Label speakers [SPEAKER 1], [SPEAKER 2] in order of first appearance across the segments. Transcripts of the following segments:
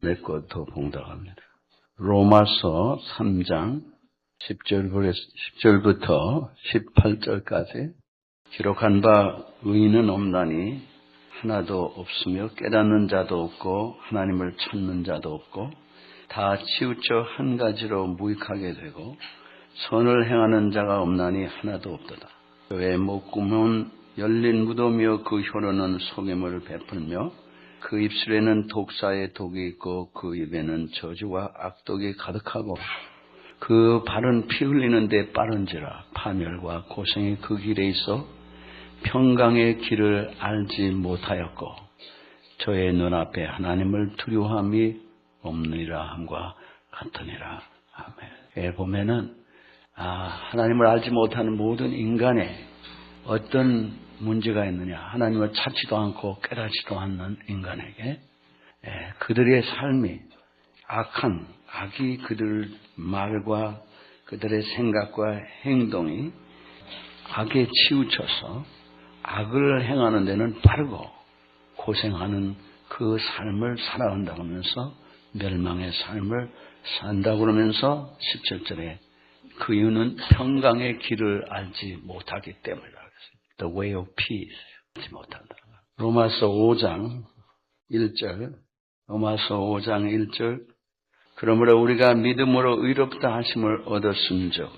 [SPEAKER 1] 몇 것 더 봉독합니다. 로마서 3장 10절부터 18절까지 기록한 바 의인은 없나니 하나도 없으며 깨닫는 자도 없고 하나님을 찾는 자도 없고 다 치우쳐 한 가지로 무익하게 되고 선을 행하는 자가 없나니 하나도 없도다. 그의 목구멍은 열린 무덤이요 그 혀로는 속임을 베풀며 그 입술에는 독사의 독이 있고 그 입에는 저주와 악독이 가득하고 그 발은 피 흘리는데 빠른지라 파멸과 고생이 그 길에 있어 평강의 길을 알지 못하였고 저의 눈앞에 하나님을 두려워함이 없느니라 함과 같으니라. 아멘. 보면은 하나님을 알지 못하는 모든 인간의 어떤 문제가 있느냐, 하나님을 찾지도 않고 깨닫지도 않는 인간에게 그들의 삶이 악이 그들 말과 그들의 생각과 행동이 악에 치우쳐서 악을 행하는 데는 빠르고 고생하는 그 삶을 살아간다고 하면서 멸망의 삶을 산다고 그러면서 17절에 그 이유는 평강의 길을 알지 못하기 때문이라. The way of peace. 알지 못한다. 로마서 5장 1절. 로마서 5장 1절. 그러므로 우리가 믿음으로 의롭다 하심을 얻었은즉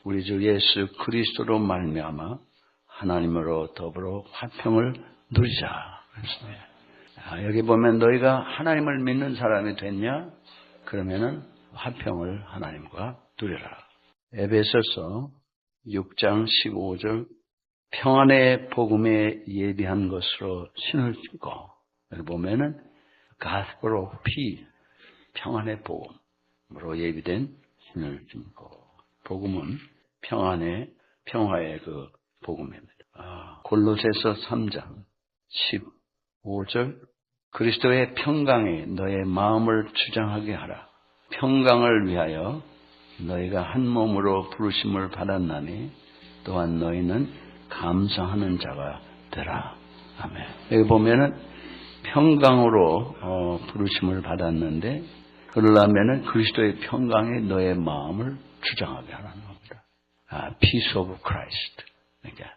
[SPEAKER 1] 우리 주 예수 그리스도로 말미암아 하나님으로 더불어 화평을 누리자. 여기 보면 너희가 하나님을 믿는 사람이 됐냐? 그러면은 화평을 하나님과 누리라. 에베소서 6장 15절. 평안의 복음에 예비한 것으로 신을 신고, 여기 보면은 Gospel of Peace, 평안의 복음으로 예비된 신을 신고, 복음은 평화의 그 복음입니다. 골로새서 3장 15절, 그리스도의 평강이 너의 마음을 주장하게 하라. 평강을 위하여 너희가 한 몸으로 부르심을 받았나니 또한 너희는 감사하는 자가 되라. 아멘. 여기 보면은 평강으로 부르심을 받았는데 그러려면은 그리스도의 평강이 너의 마음을 주장하게 하라는 겁니다. Peace of Christ. 그러니까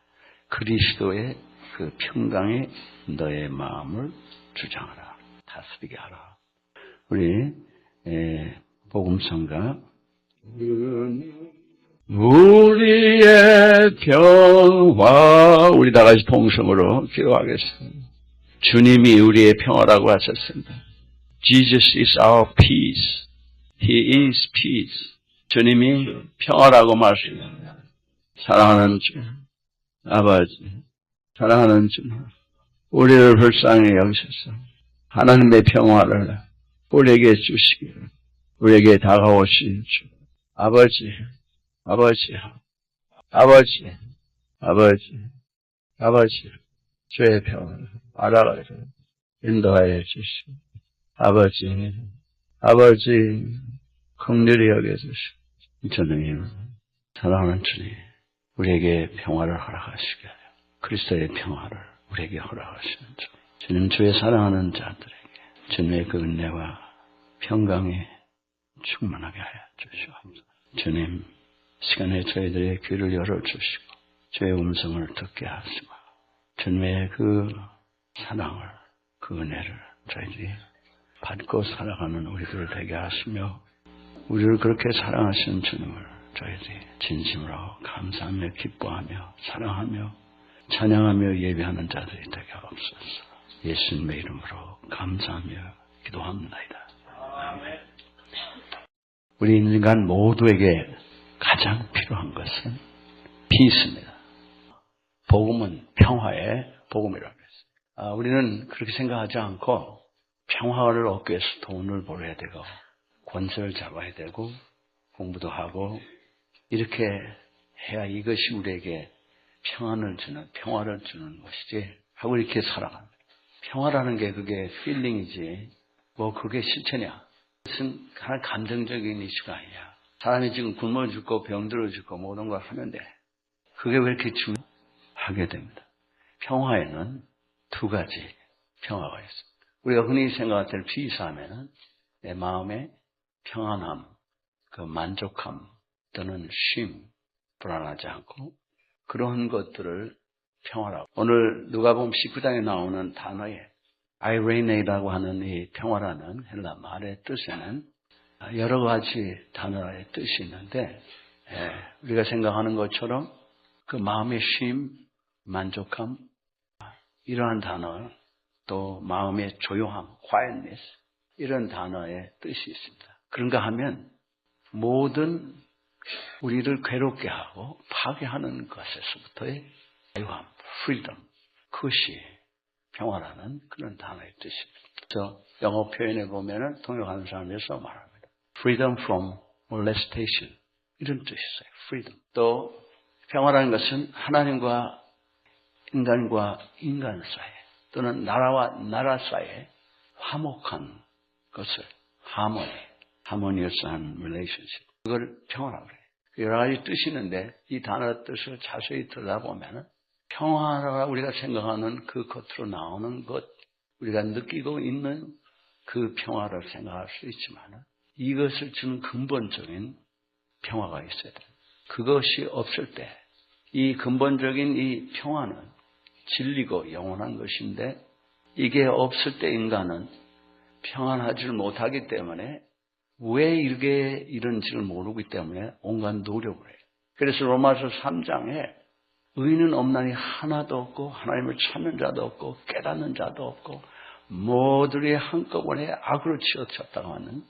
[SPEAKER 1] 그리스도의 그 평강이 너의 마음을 주장하라. 다스리게 하라. 우리 복음성가 우리의 평화, 우리 다 같이 통성으로 기도하겠습니다. 주님이 우리의 평화라고 하셨습니다. Jesus is our peace. He is peace. 주님이 평화라고 말씀합니다. 사랑하는 주, 아버지, 사랑하는 주, 우리를 불쌍히 여기셔서 하나님의 평화를 우리에게 주시기를, 우리에게 다가오신 주, 아버지, 주의 평화를 알아가서 인도하여 주시고, 아버지, 긍휼히 여겨주시고, 주님, 사랑하는 주님, 우리에게 평화를 허락하시게 하여, 그리스도의 평화를 우리에게 허락하시는 주, 주님, 주의 사랑하는 자들에게 주님의 그 은혜와 평강이 충만하게 하여 주시옵소서. 주님, 시간에 저희들의 귀를 열어주시고 주의 음성을 듣게 하시고 주님의 그 사랑을, 그 은혜를 저희들이 받고 살아가는 우리들 되게 하시며 우리를 그렇게 사랑하시는 주님을 저희들이 진심으로 감사하며 기뻐하며 사랑하며 찬양하며 예배하는 자들이 되게 하옵소서. 예수님의 이름으로 감사하며 기도합니다. 아멘. 우리 인간 모두에게 가장 필요한 것은 피스입니다. 복음은 평화의 복음이라고 했어요. 우리는 그렇게 생각하지 않고 평화를 얻기 위해서 돈을 벌어야 되고 권세를 잡아야 되고 공부도 하고 이렇게 해야 이것이 우리에게 평화를 주는 것이지 하고 이렇게 살아갑니다. 평화라는 게 그게 필링이지 뭐 그게 실체냐. 무슨 감정적인 이슈가 아니야. 사람이 지금 굶어 죽고 병들어 죽고 모든 걸 하면 돼. 그게 왜 이렇게 중요하게 됩니다. 평화에는 두 가지 평화가 있습니다. 우리가 흔히 생각할 때 피스하면은 내 마음의 평안함, 그 만족함 또는 쉼, 불안하지 않고 그런 것들을 평화라고. 오늘 누가복음 19장에 나오는 단어에 아이레네라고 하는 이 평화라는 헬라 말의 뜻에는 여러 가지 단어의 뜻이 있는데 우리가 생각하는 것처럼 그 마음의 쉼, 만족함 이러한 단어 또 마음의 조용함, quietness 이런 단어의 뜻이 있습니다. 그런가 하면 모든 우리를 괴롭게 하고 파괴하는 것에서부터의 자유함, freedom 그것이 평화라는 그런 단어의 뜻입니다. 그래서 영어 표현에 보면은 통역하는 사람에서 말합니다. freedom from molestation 이런 뜻이 있어요. freedom. 또 평화라는 것은 하나님과 인간 사이 또는 나라와 나라 사이에 화목한 것을 harmonious한 relationship 그걸 평화라고 그래요. 여러 가지 뜻이 있는데 이 단어 뜻을 자세히 들여다보면 평화가 우리가 생각하는 그 겉으로 나오는 것 우리가 느끼고 있는 그 평화를 생각할 수 있지만 이것을 주는 근본적인 평화가 있어야 돼요. 그것이 없을 때 이 근본적인 이 평화는 진리고 영원한 것인데 이게 없을 때 인간은 평안하지를 못하기 때문에 왜 이게 이런지를 모르기 때문에 온갖 노력을 해요. 그래서 로마서 3장에 의인은 없나니 하나도 없고 하나님을 찾는 자도 없고 깨닫는 자도 없고 모두리 한꺼번에 악으로 치우쳤다고 하는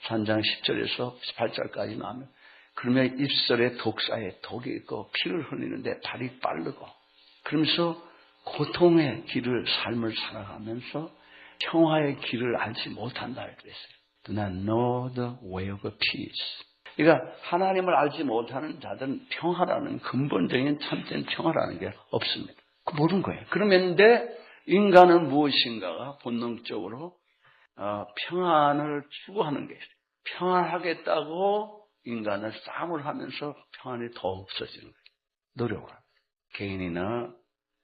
[SPEAKER 1] 3장 10절에서 18절까지 나오면 그러면 입술에 독사에 독이 있고 피를 흘리는데 발이 빠르고 그러면서 고통의 길을 삶을 살아가면서 평화의 길을 알지 못한다 그랬어요. Do not know the way of peace. 그러니까 하나님을 알지 못하는 자들은 평화라는 근본적인 참된 평화라는 게 없습니다. 모르는 거예요. 그런데 인간은 무엇인가가 본능적으로 평안을 추구하는 게 있어요. 평안하겠다고 인간은 싸움을 하면서 평안이 더 없어지는 거예요. 노력을 합니다. 개인이나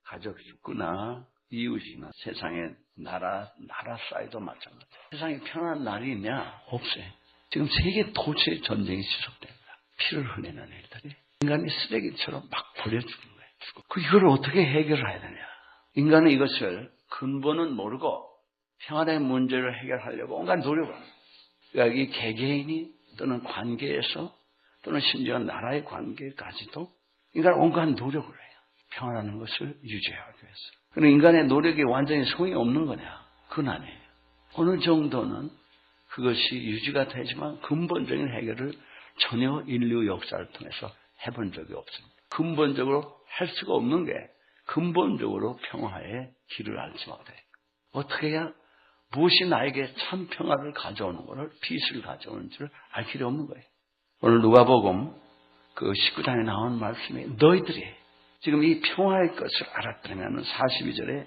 [SPEAKER 1] 가족이나 이웃이나 세상의 나라 사이도 마찬가지예요. 세상에 편안한 날이 있냐? 없어요. 지금 세계 도처에 전쟁이 지속됩니다. 피를 흘리는 일들이 인간이 쓰레기처럼 막 버려주는 거예요. 이걸 어떻게 해결해야 되냐? 인간은 이것을 근본은 모르고 평안의 문제를 해결하려고 온갖 노력을 합니다. 그러니까 이 개개인이 또는 관계에서 또는 심지어 나라의 관계까지도 인간은 온갖 노력을 해요. 평안하는 것을 유지하기 위해서. 그런데 인간의 노력이 완전히 소용이 없는 거냐? 그건 아니에요. 어느 정도는 그것이 유지가 되지만 근본적인 해결을 전혀 인류 역사를 통해서 해본 적이 없습니다. 근본적으로 할 수가 없는 게 근본적으로 평화의 길을 알지 못해요. 어떻게 해야 무엇이 나에게 참 평화를 가져오는 것을 피스를 가져오는지를 알 길이 없는 거예요. 오늘 누가복음 그 19장에 나온 말씀이 너희들이 지금 이 평화의 것을 알았다면 42절에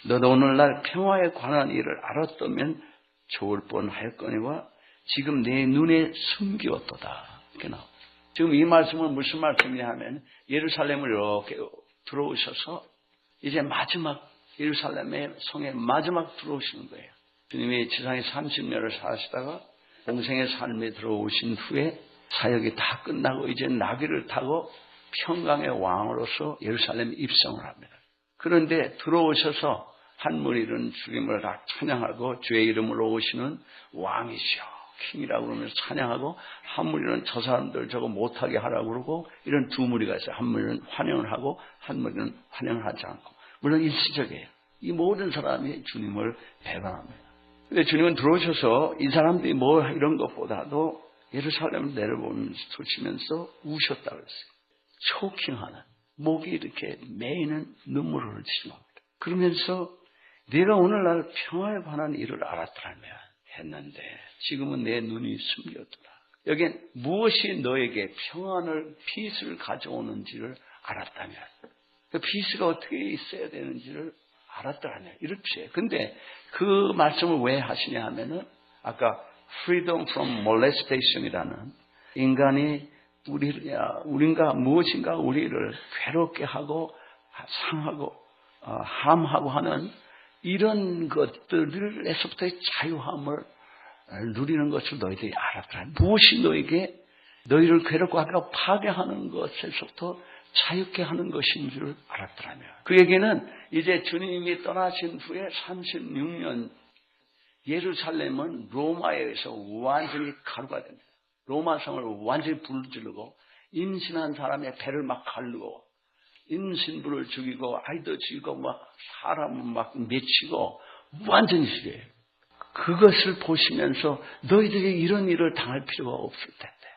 [SPEAKER 1] 너도 오늘날 평화에 관한 일을 알았다면 좋을 뻔하였거니와 지금 내 눈에 숨기었도다. 이렇게 나옵니다. 지금 이 말씀은 무슨 말씀이냐 하면 예루살렘을 이렇게 들어오셔서 이제 마지막 예루살렘의 성에 마지막 들어오시는 거예요. 주님이 지상에 30년을 사시다가 공생의 삶에 들어오신 후에 사역이 다 끝나고 이제 나귀를 타고 평강의 왕으로서 예루살렘에 입성을 합니다. 그런데 들어오셔서 한 무리는 주님을 다 찬양하고 주의 이름으로 오시는 왕이시여 킹이라고 그러면서 찬양하고 한 무리는 저 사람들 저거 못하게 하라고 그러고 이런 두 무리가 있어요. 한 무리는 환영을 하고 한 무리는 환영을 하지 않고 물론 일시적이에요. 이 모든 사람이 주님을 배반합니다. 근데 주님은 들어오셔서 이 사람들이 뭐 이런 것보다도 예루살렘을 내려보면서 소치면서 우셨다고 그랬어요. 초킹하는 목이 이렇게 메이는 눈물을 흘리시는 겁니다. 그러면서 내가 오늘날 평화에 관한 일을 알았더라면 했는데 지금은 내 눈이 숨겼더라. 여기엔 무엇이 너에게 평안을 피스를 가져오는지를 알았다면 그 피스가 어떻게 있어야 되는지를 알았더라면 이렇지. 근데 그 말씀을 왜 하시냐 하면은 아까 freedom from molestation이라는 인간이 우리가 무엇인가 우리를 괴롭게 하고 상하고 함하고 하는 이런 것들에서부터의 자유함을 누리는 것을 너희들이 알았더라. 무엇이 너희를 괴롭고 하고 파괴하는 것에서부터 자유케 하는 것인 줄 알았더라며. 그에게는 이제 주님이 떠나신 후에 36년 예루살렘은 로마에 의해서 완전히 가루가 됩니다. 로마 성을 완전히 불질르고 임신한 사람의 배를 막 가르고 임신부를 죽이고 아이도 죽이고 막 사람을 막 맺히고 완전히 죽여요. 그것을 보시면서 너희들이 이런 일을 당할 필요가 없을 텐데,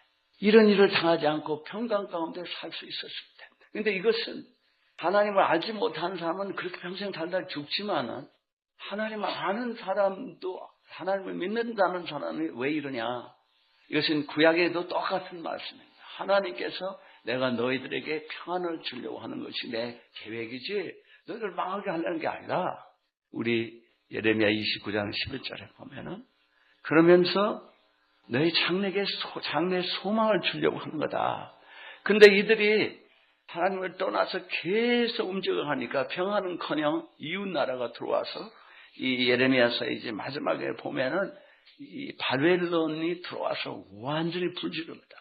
[SPEAKER 1] 이런 일을 당하지 않고 평강 가운데 살 수 있었을 텐데. 근데 이것은 하나님을 알지 못하는 사람은 그렇게 평생 살다 죽지만은 하나님을 아는 사람도, 하나님을 믿는다는 사람이 왜 이러냐? 이것은 구약에도 똑같은 말씀입니다. 하나님께서 내가 너희들에게 평안을 주려고 하는 것이 내 계획이지 너희를 망하게 하려는 게 아니라, 우리 예레미야 29장 11절에 보면은 그러면서 너희 장래에 소망을 주려고 하는 거다. 근데 이들이 하나님을 떠나서 계속 움직여가니까 평안은커녕 이웃나라가 들어와서 이 예레미야서의 이제 마지막에 보면은 이 바벨론이 들어와서 완전히 불지릅니다.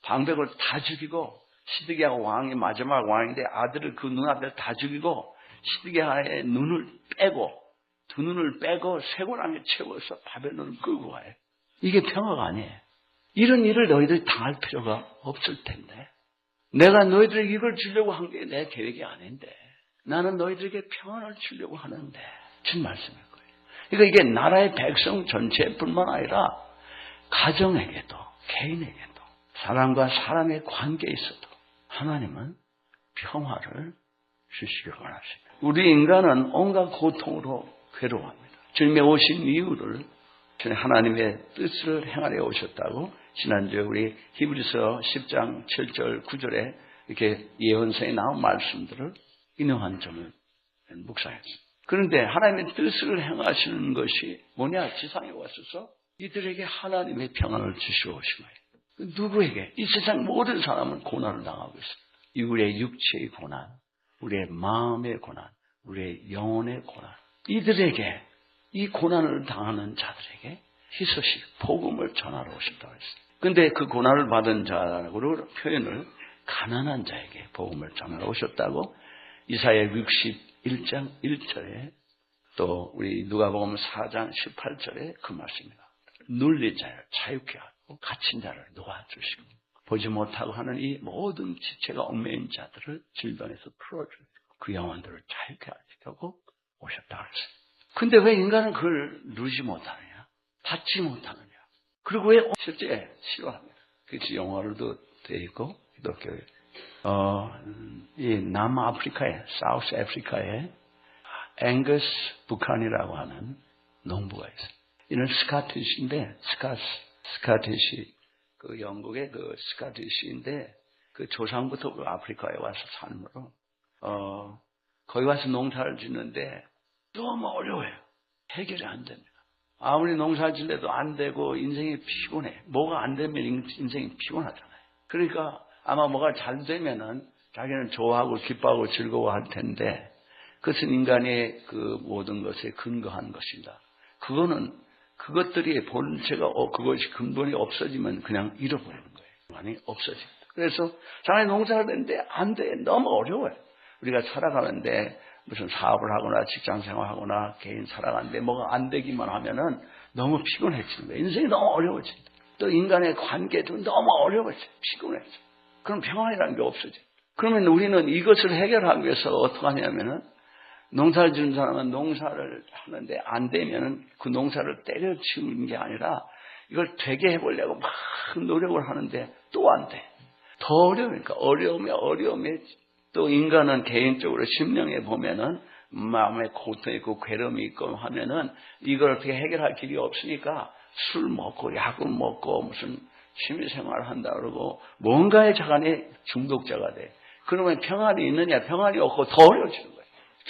[SPEAKER 1] 방백을 다 죽이고, 시드기야 왕이 마지막 왕인데 아들을 그 눈앞에 다 죽이고, 시드기야의 눈을 빼고, 두 눈을 빼고 쇠고랑에 채워서 바벨론을 끌고 가요. 이게 평화가 아니에요. 이런 일을 너희들이 당할 필요가 없을 텐데, 내가 너희들에게 이걸 주려고 한 게 내 계획이 아닌데, 나는 너희들에게 평안을 주려고 하는데, 준 말씀일 거예요. 그러니까 이게 나라의 백성 전체뿐만 아니라 가정에게도, 개인에게도, 사람과 사람의 관계에 있어도 하나님은 평화를 주시려고 하십니다. 우리 인간은 온갖 고통으로 괴로워합니다. 주님의 오신 이유를 하나님의 뜻을 행하려 오셨다고 지난주에 우리 히브리서 10장 7절 9절에 이렇게 예언서에 나온 말씀들을 인용한 점을 묵상했습니다. 그런데 하나님의 뜻을 행하시는 것이 뭐냐? 지상에 왔어서 이들에게 하나님의 평안을 주시러 오신 거예요. 누구에게? 이 세상 모든 사람은 고난을 당하고 있습니다. 우리의 육체의 고난, 우리의 마음의 고난, 우리의 영혼의 고난. 이들에게, 이 고난을 당하는 자들에게 희소식, 복음을 전하러 오셨다고 했어요. 그런데 그 고난을 받은 자로 표현을 가난한 자에게 복음을 전하러 오셨다고 이사야 61장 1절에, 또 우리 누가복음 4장 18절에 그 말씀입니다. 눌린 자를 자유케 하고 갇힌 자를 놓아주시고 보지 못하고 하는 이 모든 지체가 얽매인 자들을 질병에서 풀어주고 그 영혼들을 자유케 하시려고 오셨다고 했어요. 근데 왜 인간은 그걸 누리지 못하느냐? 받지 못하느냐? 그리고 왜 실제 싫어합니다. 그것이 영어로도 되어 있고, 기독교에. 이 남아프리카에, 사우스 아프리카에 앵거스 부칸이라고 하는 농부가 있어요. 이는 스카티시인데, 스카티시, 그 영국의 그 스카티시인데, 그 조상부터 그 아프리카에 와서 삶으로, 거기 와서 농사를 짓는데 너무 어려워요. 해결이 안 됩니다. 아무리 농사를 짓는데도 안 되고 인생이 피곤해. 뭐가 안 되면 인생이 피곤하잖아요. 그러니까 아마 뭐가 잘 되면은 자기는 좋아하고 기뻐하고 즐거워할 텐데, 그것은 인간의 그 모든 것에 근거한 것입니다. 그것들이 본체가 그것이 근본이 없어지면 그냥 잃어버리는 거예요. 많이 없어집니다. 그래서 자기 농사를 했는데 안 돼. 너무 어려워요. 우리가 살아가는데 무슨 사업을 하거나 직장생활 하거나 개인 살아가는데 뭐가 안 되기만 하면은 너무 피곤해지는 거예요. 인생이 너무 어려워집니다. 또 인간의 관계도 너무 어려워져요. 피곤해져. 그럼 평안이라는 게 없어져요. 그러면 우리는 이것을 해결하기 위해서 어떻게 하냐면은, 농사를 지는 사람은 농사를 하는데 안 되면은 그 농사를 때려치우는 게 아니라 이걸 되게 해보려고 막 노력을 하는데 또 안 돼. 더 어려우니까 어려움에 또 인간은 개인적으로 심령에 보면은 마음에 고통이 있고 괴로움이 있고 하면은 이걸 어떻게 해결할 길이 없으니까 술 먹고 약을 먹고 무슨 취미생활을 한다 그러고 뭔가에 자간에 중독자가 돼. 그러면 평안이 있느냐? 평안이 없고 더 어려워지는 거예요.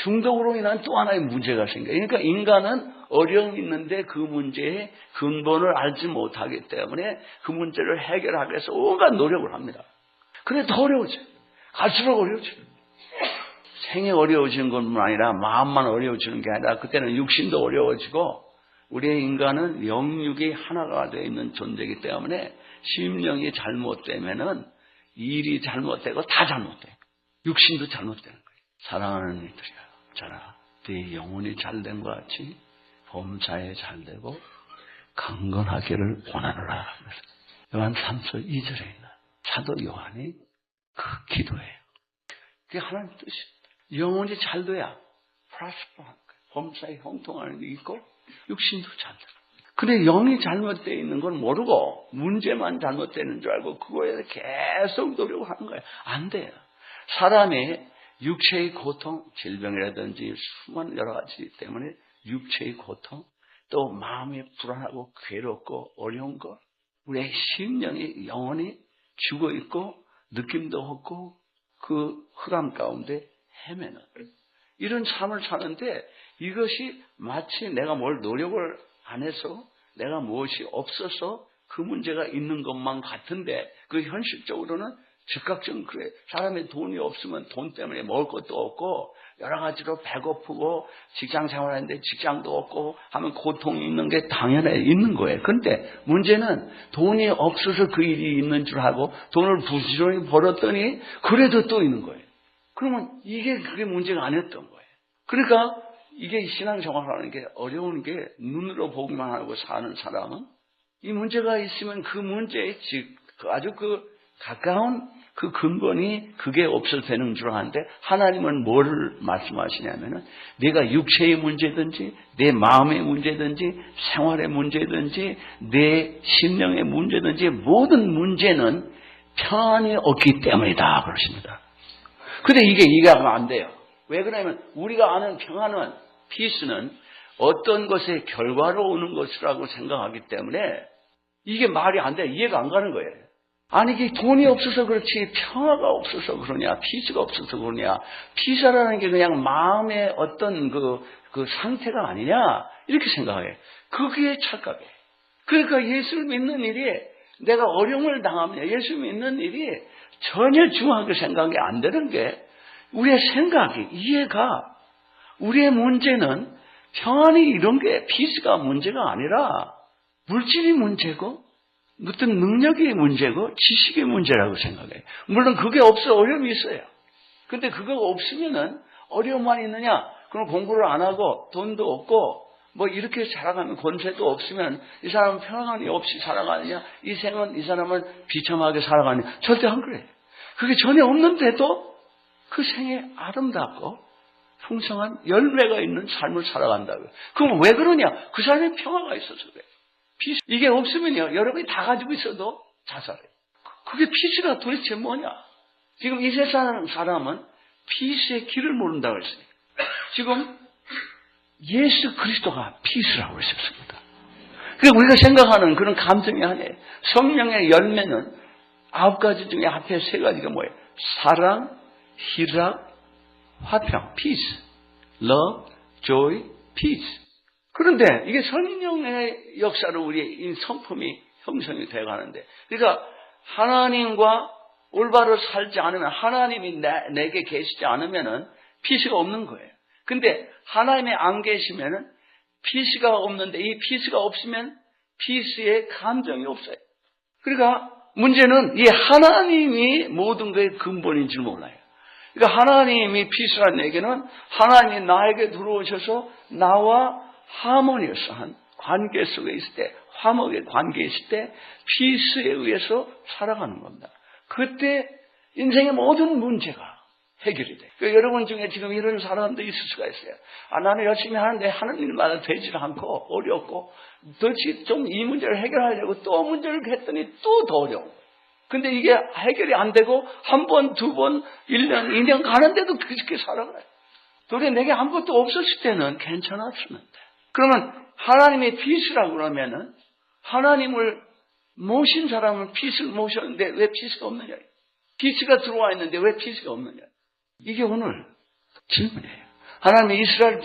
[SPEAKER 1] 중독으로 인한 또 하나의 문제가 생겨요. 그러니까 인간은 어려움이 있는데 그 문제의 근본을 알지 못하기 때문에 그 문제를 해결하기 위해서 온갖 노력을 합니다. 그래 더 어려워져요. 갈수록 어려워져요. 생이 어려워지는 것뿐만 아니라 마음만 어려워지는 게 아니라 그때는 육신도 어려워지고 우리의 인간은 영육이 하나가 되어 있는 존재이기 때문에 심령이 잘못되면은 일이 잘못되고 다 잘못돼요. 육신도 잘못되는 거예요. 사랑하는 이들이야. 자라, 네 영혼이 잘된 것 같이 범사에 잘되고 강건하기를 원하노라. 요한 3서 2절에 있는 사도 요한이 그 기도예요. 그게 하나님 뜻입니다. 영혼이 잘돼야 프라스퍼한 거예요. 범사에 형통하는 게 있고 육신도 잘돼. 근데 영이 잘못되어 있는 건 모르고 문제만 잘못되는 줄 알고 그거에 계속 노력하는 거예요. 안 돼요. 사람의 육체의 고통, 질병이라든지 수많은 여러 가지 때문에 육체의 고통, 또 마음이 불안하고 괴롭고 어려운 것, 우리의 심령이 영혼이 죽어있고 느낌도 없고 그 흑암 가운데 헤매는 이런 삶을 사는데 이것이 마치 내가 뭘 노력을 안 해서 내가 무엇이 없어서 그 문제가 있는 것만 같은데 그 현실적으로는 즉각적으로 그래. 사람이 돈이 없으면 돈 때문에 먹을 것도 없고 여러 가지로 배고프고 직장 생활하는데 직장도 없고 하면 고통이 있는 게 당연히 있는 거예요. 그런데 문제는 돈이 없어서 그 일이 있는 줄 알고 돈을 부지런히 벌었더니 그래도 또 있는 거예요. 그러면 그게 문제가 아니었던 거예요. 그러니까 이게 신앙생활하는 게 어려운 게 눈으로 보기만 하고 사는 사람은 이 문제가 있으면 그 문제에 아주 가까운 그 근본이 그게 없어도 되는 줄 아는데 하나님은 뭐를 말씀하시냐면은 내가 육체의 문제든지 내 마음의 문제든지 생활의 문제든지 내 심령의 문제든지 모든 문제는 평안이 없기 때문이다 그러십니다. 근데 이게 이해가 안 돼요. 왜 그러냐면 우리가 아는 평안은 피스는 어떤 것의 결과로 오는 것이라고 생각하기 때문에 이게 말이 안 돼. 이해가 안 가는 거예요. 아니 이게 돈이 없어서 그렇지 평화가 없어서 그러냐 피스가 없어서 그러냐. 피스라는 게 그냥 마음의 어떤 그 상태가 아니냐 이렇게 생각해. 그게 착각이에요. 그러니까 예수를 믿는 일이 내가 어려움을 당하면 예수 믿는 일이 전혀 중요하게 생각이 안 되는 게 우리의 생각이 이해가 우리의 문제는 평안이 이런 게 피스가 문제가 아니라 물질이 문제고 어떤 능력이 문제고 지식의 문제라고 생각해요. 물론 그게 없어 어려움이 있어요. 근데 그거 없으면은 어려움만 있느냐? 그럼 공부를 안 하고 돈도 없고 뭐 이렇게 살아가면 권세도 없으면 이 사람은 평안이 없이 살아가느냐? 이 사람은 비참하게 살아가느냐? 절대 안 그래요. 그게 전혀 없는데도 그 생에 아름답고 풍성한 열매가 있는 삶을 살아간다고요. 그럼 왜 그러냐? 그 사람의 평화가 있어서 그래요. 이게 없으면요, 여러분이 다 가지고 있어도 자살해요. 그게 피스가 도대체 뭐냐? 지금 이 세상 사람은 피스의 길을 모른다고 했어요. 지금 예수 그리스도가 피스라고 했었습니다. 그러니까 우리가 생각하는 그런 감정이 아니에요. 성령의 열매는 9가지 중에 앞에 3가지가 뭐예요? 사랑, 희락, 화평, peace, love, joy, peace. 그런데 이게 성령의 역사로 우리의 성품이 형성이 되어가는데, 그러니까 하나님과 올바로 살지 않으면, 하나님이 내게 계시지 않으면은 피스가 없는 거예요. 근데 하나님이 안 계시면은 피스가 없는데, 이 피스가 없으면 피스의 감정이 없어요. 그러니까 문제는 이 하나님이 모든 것의 근본인 줄 몰라요. 그러니까 하나님이 피스라는 얘기는 하나님이 나에게 들어오셔서 나와 하모니어스한 관계 속에 있을 때, 화목의 관계에 있을 때 피스에 의해서 살아가는 겁니다. 그때 인생의 모든 문제가 해결이 돼요. 그러니까 여러분 중에 지금 이런 사람도 있을 수가 있어요. 나는 열심히 하는데 하는 일마다 되질 않고 어렵고 도대체 좀 이 문제를 해결하려고 또 문제를 했더니 또 더 어려워. 근데 이게 해결이 안 되고 한 번, 두 번, 1년, 2년 가는데도 그렇게 살아가요. 도대체 내게 아무것도 없었을 때는 괜찮았었는데. 그러면 하나님의 피스라고 그러면은 하나님을 모신 사람은 피스를 모셨는데 왜 피스가 없느냐? 피스가 들어와 있는데 왜 피스가 없느냐? 이게 오늘 질문이에요. 하나님의 이스라엘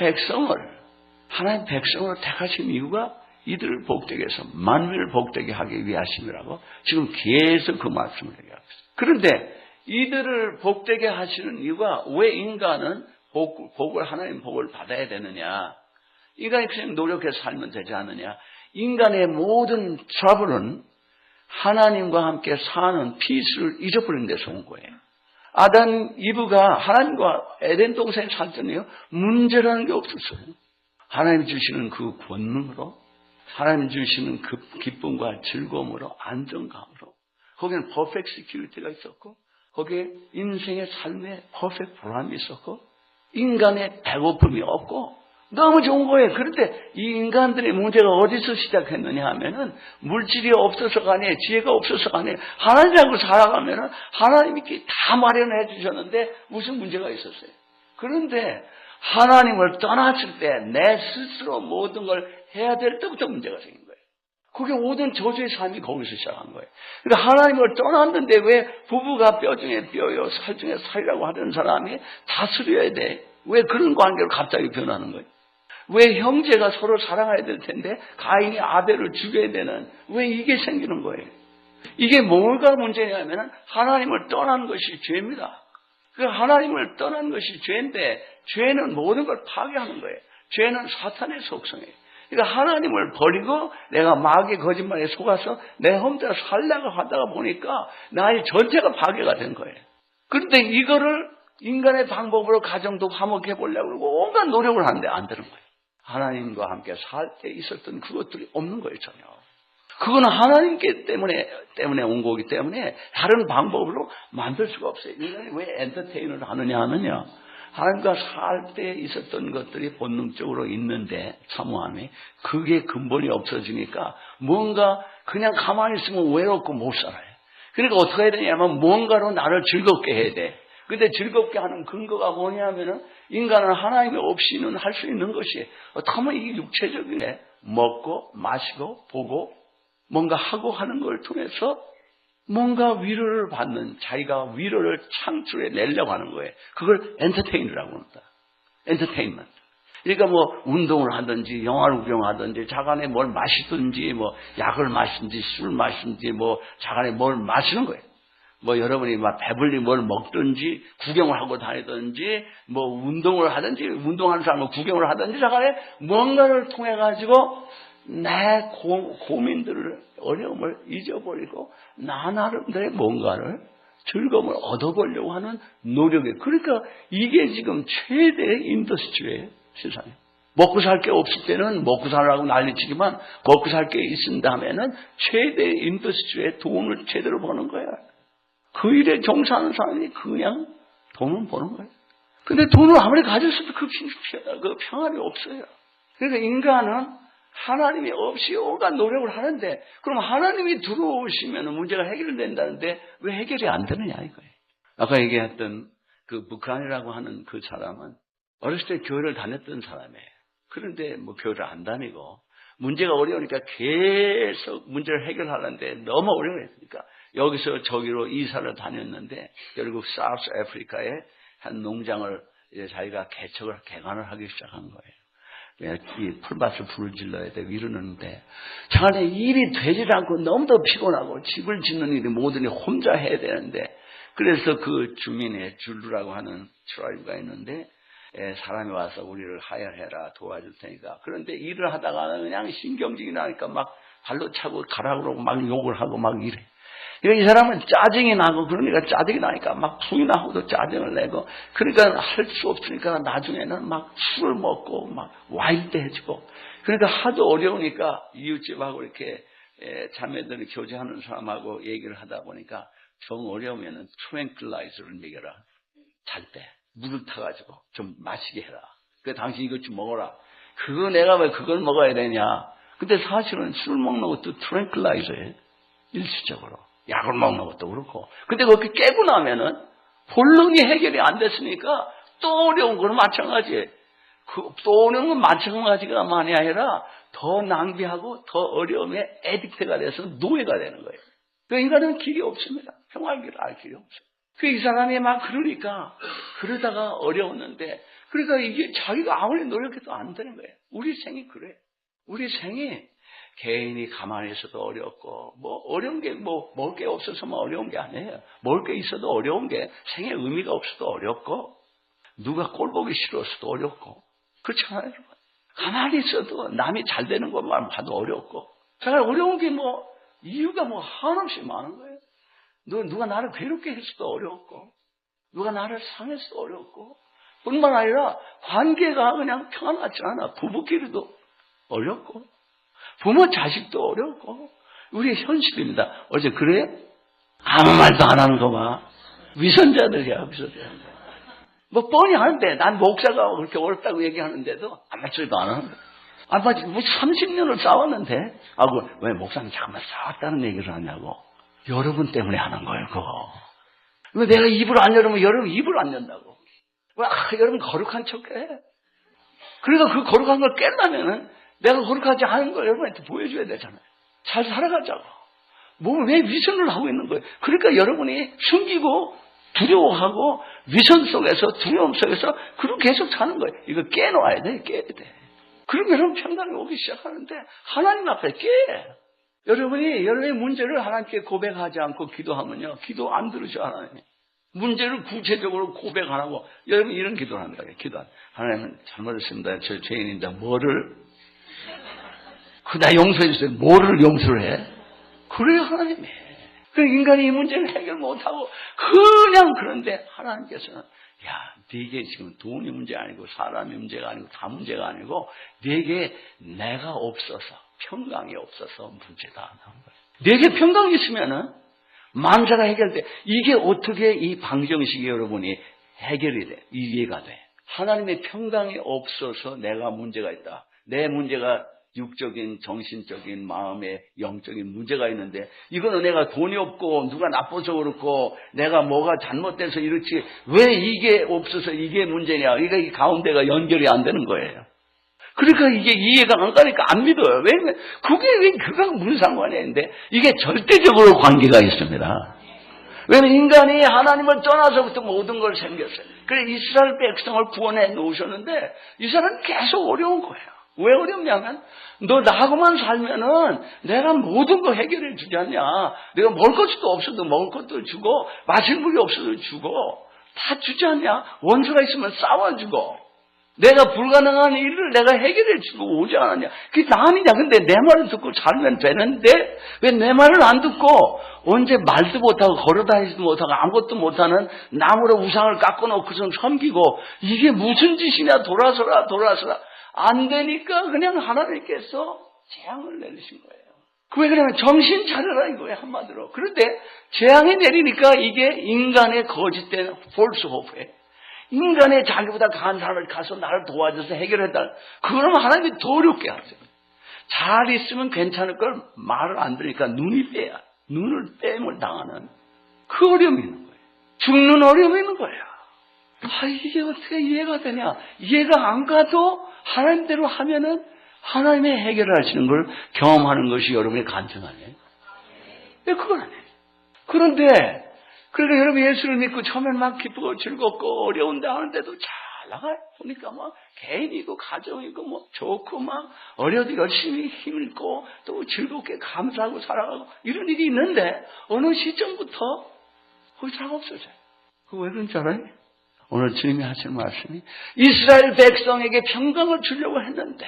[SPEAKER 1] 하나님 백성으로 택하신 이유가 이들을 복되게 해서 만민을 복되게 하기 위하심이라고 지금 계속 그 말씀을 얘기하고 있어요. 그런데 이들을 복되게 하시는 이유가 왜 인간은 하나님 복을 받아야 되느냐? 인간이 그냥 노력해서 살면 되지 않느냐. 인간의 모든 트러블은 하나님과 함께 사는 피스를 잊어버린 데서 온 거예요. 아담, 이브가 하나님과 에덴 동산에 살더니요, 문제라는 게 없었어요. 하나님이 주시는 그 권능으로, 하나님이 주시는 그 기쁨과 즐거움으로, 안정감으로, 거기는 퍼펙트 시큐리티가 있었고, 거기에 인생의 삶에 퍼펙트 보람이 있었고, 인간의 배고픔이 없고, 너무 좋은 거예요. 그런데 이 인간들의 문제가 어디서 시작했느냐 하면은 물질이 없어서가 아니에요. 지혜가 없어서가 아니에요. 하나님하고 살아가면은 하나님이 다 마련해 주셨는데 무슨 문제가 있었어요. 그런데 하나님을 떠났을 때 내 스스로 모든 걸 해야 될 때부터 문제가 생긴 거예요. 그게 모든 저주의 삶이 거기서 시작한 거예요. 그러니까 하나님을 떠났는데 왜 부부가 뼈 중에 뼈요, 살 중에 살이라고 하는 사람이 다스려야 돼? 왜 그런 관계로 갑자기 변하는 거예요? 왜 형제가 서로 사랑해야 될 텐데 가인이 아벨을 죽여야 되는, 왜 이게 생기는 거예요? 이게 뭐가 문제냐면 하나님을 떠난 것이 죄입니다. 그 하나님을 떠난 것이 죄인데 죄는 모든 걸 파괴하는 거예요. 죄는 사탄의 속성이에요. 그러니까 하나님을 버리고 내가 마귀의 거짓말에 속아서 내 혼자 살려고 하다가 보니까 나의 전체가 파괴가 된 거예요. 그런데 이거를 인간의 방법으로 가정도 화목해 보려고 그러고 온갖 노력을 하는데 안 되는 거예요. 하나님과 함께 살 때 있었던 그것들이 없는 거예요, 전혀. 그거는 하나님께 때문에 온 거기 때문에 다른 방법으로 만들 수가 없어요. 인간이 왜 엔터테인을 하느냐. 하나님과 살 때 있었던 것들이 본능적으로 있는데, 사모함이, 그게 근본이 없어지니까 뭔가 그냥 가만히 있으면 외롭고 못 살아요. 그러니까 어떻게 해야 되냐면 뭔가로 나를 즐겁게 해야 돼. 근데 즐겁게 하는 근거가 뭐냐면은 인간은 하나님이 없이는 할 수 있는 것이, 어떻게 하면 이게 육체적인 게 먹고 마시고 보고 뭔가 하고 하는 걸 통해서 뭔가 위로를 받는, 자기가 위로를 창출해 내려고 하는 거예요. 그걸 엔터테인이라고 합니다. 엔터테인먼트. 그러니까 뭐 운동을 하든지 영화를 구경하든지 자간에 뭘 마시든지 뭐 약을 마시든지 술 마시든지 뭐 자간에 뭘 마시는 거예요. 뭐 여러분이 막 배불리 뭘 먹든지 구경을 하고 다니든지 뭐 운동을 하든지, 운동하는 사람은 구경을 하든지 자간에 뭔가를 통해 가지고 내 고민들을, 어려움을 잊어버리고 나 나름대로의 뭔가를, 즐거움을 얻어보려고 하는 노력이에요. 그러니까 이게 지금 최대의 인더스트리예요, 세상에. 먹고 살 게 없을 때는 먹고 살라고 난리치지만 먹고 살 게 있은 다음에는 최대의 인더스트리에 돈을 제대로 버는 거야. 그 일에 종사하는 사람이 그냥 돈을 버는 거예요. 근데 돈을 아무리 가졌어도 그 평안이 없어요. 그러니까 인간은 하나님이 없이 온갖 노력을 하는데, 그럼 하나님이 들어오시면 문제가 해결된다는데 왜 해결이 안 되느냐 이거예요. 아까 얘기했던 그 북한이라고 하는 그 사람은 어렸을 때 교회를 다녔던 사람이에요. 그런데 뭐 교회를 안 다니고 문제가 어려우니까 계속 문제를 해결하는데 너무 어려워했으니까 여기서 저기로 이사를 다녔는데 결국 사우스 아프리카에 한 농장을 이제 자기가 개간을 하기 시작한 거예요. 이 풀밭을 불을 질러야 되고 이러는데 자네 일이 되질 않고 너무도 피곤하고 집을 짓는 일이 모든 일 혼자 해야 되는데, 그래서 그 주민의 줄루라고 하는 트라이브가 있는데 사람이 와서 우리를 하야해라, 도와줄 테니까. 그런데 일을 하다가 그냥 신경질이 나니까 막 발로 차고 가라고 그러고 막 욕을 하고 막 이래. 이 사람은 짜증이 나고, 그러니까 짜증이 나니까 막 부인하고도 짜증을 내고, 그러니까 할 수 없으니까 나중에는 막 술을 먹고 막 와일드해지고, 그러니까 하도 어려우니까 이웃집하고 이렇게 자매들이 교제하는 사람하고 얘기를 하다 보니까 정 어려우면은 트랭클라이저를 먹여라. 잘 때 물을 타가지고 좀 마시게 해라. 그 당신 이것 좀 먹어라. 그거 내가 왜 그걸 먹어야 되냐. 근데 사실은 술 먹는 것도 트랭클라이저예요. 일시적으로. 약을 먹는 것도 그렇고. 근데 그렇게 깨고 나면은 본능이 해결이 안 됐으니까 또 어려운 거는 마찬가지예요. 또 어려운 건 마찬가지가 많이 아니라 더 낭비하고 더 어려움에 에딕트가 돼서 노예가 되는 거예요. 그 인간은 길이 없습니다. 평화의 길을 알 길이 없어요. 이 사람이 막 그러니까 그러다가 어려웠는데, 그러니까 이게 자기가 아무리 노력해도 안 되는 거예요. 우리 생이 그래요. 우리 생이 개인이 가만히 있어도 어렵고, 뭐 어려운 게 뭐 먹을 게 없어서만 어려운 게 아니에요. 먹을 게 있어도 어려운 게, 생에 의미가 없어도 어렵고, 누가 꼴 보기 싫어서도 어렵고, 그렇잖아요, 여러분. 가만히 있어도 남이 잘 되는 것만 봐도 어렵고, 잘 어려운 게 이유가 한없이 많은 거예요. 누가 나를 괴롭게 했어도 어렵고, 누가 나를 상했어도 어렵고, 뿐만 아니라 관계가 그냥 평안하지 않아. 부부끼리도 어렵고, 부모 자식도 어렵고, 우리의 현실입니다. 어제 그래? 아무 말도 안 하는 거 봐. 위선자들이야, 위선자들. 뻔히 하는데, 난 목사가 그렇게 어렵다고 얘기하는데도 아무 소리도 안 하는 거야. 30년을 싸웠는데, 왜 목사는 잠깐만 싸웠다는 얘기를 하냐고. 여러분 때문에 하는 거예요, 그거. 왜 내가 입을 안 열으면 여러분 입을 안 연다고. 왜, 여러분 거룩한 척 해? 그러니까 그 거룩한 걸 깨려면은 내가 거룩하지 않은 걸 여러분한테 보여줘야 되잖아요. 잘 살아가자고. 왜 위선을 하고 있는 거예요? 그러니까 여러분이 숨기고 두려워하고 위선 속에서 두려움 속에서 그렇게 계속 사는 거예요. 이거 깨놓아야 돼, 깨야 돼. 그럼 여러분 평강이 오기 시작하는데 하나님 앞에 깨. 여러분의 문제를 하나님께 고백하지 않고 기도하면요, 기도 안 들으셔 하나님. 문제를 구체적으로 고백 안 하고 여러분 이런 기도를 한다. 하나님은 잘못했습니다. 저 죄인인데 뭐를 나 용서해 주세요. 뭐를 용서를 해? 그래요 하나님이. 인간이 이 문제를 해결 못하고 그냥 그런데 하나님께서는 네게 지금 돈이 문제가 아니고 사람이 문제가 아니고 다 문제가 아니고 네게 내가 없어서 평강이 없어서 문제다. 네게 평강이 있으면은 만사가 해결돼. 이게 어떻게 이 방정식이 여러분이 해결이 돼? 이해가 돼. 하나님의 평강이 없어서 내가 문제가 있다. 내 문제가 육적인, 정신적인, 마음의 영적인 문제가 있는데 이거는 내가 돈이 없고 누가 나빠서 그렇고 내가 뭐가 잘못돼서 이렇지 왜 이게 없어서 이게 문제냐. 그러니까 이 가운데가 연결이 안 되는 거예요. 그러니까 이게 이해가 안 가니까 안 믿어요. 왜냐면 그게 무슨 상관이야. 근데 이게 절대적으로 관계가 있습니다. 왜냐면 인간이 하나님을 떠나서부터 모든 걸 생겼어요. 그래서 이스라엘 백성을 구원해 놓으셨는데 이 사람은 계속 어려운 거예요. 왜 어렵냐면 너 나하고만 살면은 내가 모든 거 해결해 주지 않냐. 내가 먹을 것도 없어도 먹을 것도 주고 마실 물이 없어도 주고 다 주지 않냐. 원수가 있으면 싸워주고 내가 불가능한 일을 내가 해결해 주고 오지 않았냐. 그게 남이냐. 근데 내 말을 듣고 살면 되는데 왜 내 말을 안 듣고 언제 말도 못하고 걸어다니지도 못하고 아무것도 못하는 나무로 우상을 깎아놓고선 섬기고 이게 무슨 짓이냐. 돌아서라. 안 되니까 그냥 하나님께서 재앙을 내리신 거예요. 왜 그러면 정신 차려라 이거예요 한마디로. 그런데 재앙이 내리니까 이게 인간의 거짓된 폴스 호프예요. 인간의 자기보다 강한 사람을 가서 나를 도와줘서 해결해달라. 그러면 하나님이 더 어렵게 하세요. 잘 있으면 괜찮을 걸 말을 안 들으니까 눈을 뺨을 당하는 그 어려움이 있는 거예요. 죽는 어려움이 있는 거예요. 이게 어떻게 이해가 되냐. 이해가 안 가도 하나님대로 하면은 하나님의 해결하시는 걸 경험하는 것이 여러분의 간증 아니에요? 왜 그건 아니에요. 그런데 그러니까 여러분 예수를 믿고 처음엔 막 기쁘고 즐겁고 어려운데 하는데도 잘 나가요. 보니까 개인이고 가정이고 좋고 어려도 열심히 힘있고 또 즐겁게 감사하고 살아가고 이런 일이 있는데 어느 시점부터 거기 잘 없어져요. 그거 왜 그런지 알아요? 오늘 주님이 하시는 말씀이 이스라엘 백성에게 평강을 주려고 했는데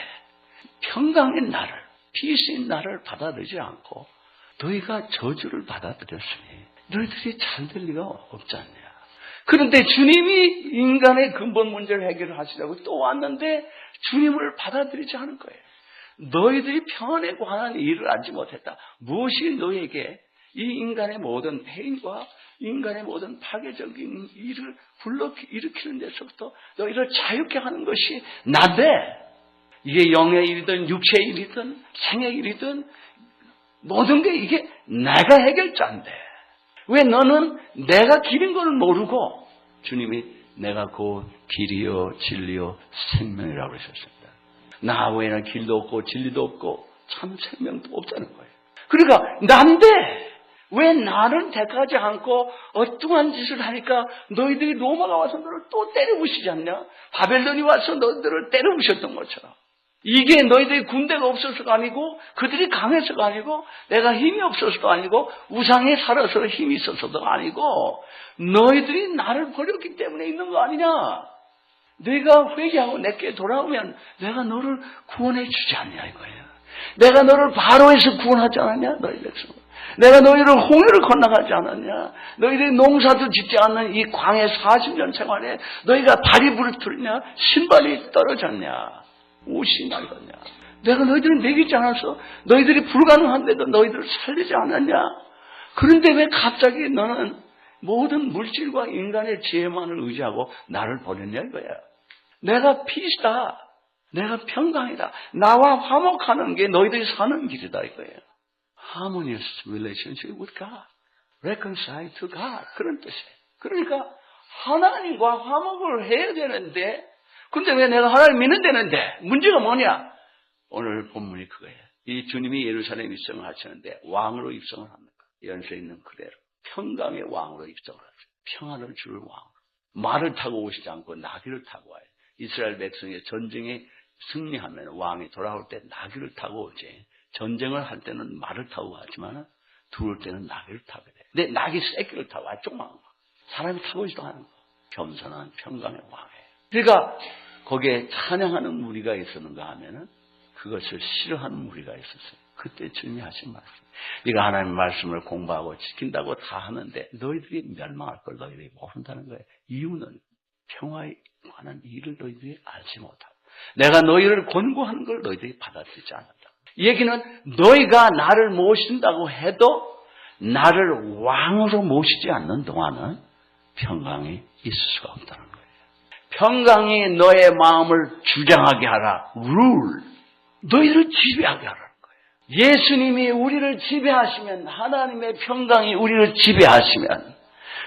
[SPEAKER 1] 평강의 나를, 피스인 나를 받아들이지 않고 너희가 저주를 받아들였으니 너희들이 잘 될 리가 없지 않냐. 그런데 주님이 인간의 근본 문제를 해결하시려고 또 왔는데 주님을 받아들이지 않은 거예요. 너희들이 평안에 관한 일을 알지 못했다. 무엇이 너희에게 이 인간의 모든 패인과 인간의 모든 파괴적인 일을 일으키는 데서부터 너희를 자유케 하는 것이 나인데 이게 영의 일이든 육체의 일이든 생의 일이든 모든 게 이게 내가 해결자인데 왜 너는 내가 길인 걸 모르고 주님이 내가 곧 길이요 진리요 생명이라고 그러셨습니다. 나 외에는 길도 없고 진리도 없고 참 생명도 없다는 거예요. 그러니까 난데 왜 나를 택하지 않고 엉뚱한 짓을 하니까 너희들이 로마가 와서 너를 또 때려부시지 않냐? 바벨론이 와서 너희들을 때려부셨던 것처럼. 이게 너희들이 군대가 없어서가 아니고 그들이 강해서가 아니고 내가 힘이 없어서도 아니고 우상에 살아서 힘이 있어서도 아니고 너희들이 나를 버렸기 때문에 있는 거 아니냐? 네가 회개하고 내게 돌아오면 내가 너를 구원해 주지 않냐 이거예요. 내가 너를 바로에서 구원하지 않았냐 너희 백성. 내가 너희를 홍해를 건너가지 않았냐. 너희들이 농사도 짓지 않는 이 광해 40년 생활에 너희가 발이 부르트냐 신발이 떨어졌냐 옷이 낡았냐. 내가 너희들을 먹이지 않아서 너희들이 불가능한데도 너희들을 살리지 않았냐. 그런데 왜 갑자기 너는 모든 물질과 인간의 지혜만을 의지하고 나를 버렸냐 이거야. 내가 피스다. 내가 평강이다. 나와 화목하는 게 너희들이 사는 길이다 이거예요. Harmonious relationship with God. Reconcile to God. 그런 뜻이에요. 그러니까 하나님과 화목을 해야 되는데 근데 왜 내가 하나님 믿는 데는데 문제가 뭐냐? 오늘 본문이 그거예요. 이 주님이 예루살렘 입성을 하시는데 왕으로 입성을 합니다. 연세 있는 그대로 평강의 왕으로 입성을 하죠. 평안을 줄 왕으로. 말을 타고 오시지 않고 나귀를 타고 와요. 이스라엘 백성의 전쟁에 승리하면 왕이 돌아올 때 나귀를 타고 오지. 전쟁을 할 때는 말을 타고 가지만 들어올 때는 나귀를 타게 돼. 근데 나귀 새끼를 타고 와. 조그만 거. 사람이 타고 있지도 않은 거. 겸손한 평강의 왕이에요. 그러니까 거기에 찬양하는 무리가 있었는가 하면은 그것을 싫어하는 무리가 있었어요. 그때 주님이 하신 말씀. 네가 하나님의 말씀을 공부하고 지킨다고 다 하는데 너희들이 멸망할 걸 너희들이 모른다는 거예요. 이유는 평화에 관한 일을 너희들이 알지 못하고 내가 너희를 권고하는 걸 너희들이 받아들이지 않는다. 이 얘기는 너희가 나를 모신다고 해도 나를 왕으로 모시지 않는 동안은 평강이 있을 수가 없다는 거예요. 평강이 너의 마음을 주장하게 하라. rule. 너희를 지배하게 하라는 거예요. 예수님이 우리를 지배하시면 하나님의 평강이 우리를 지배하시면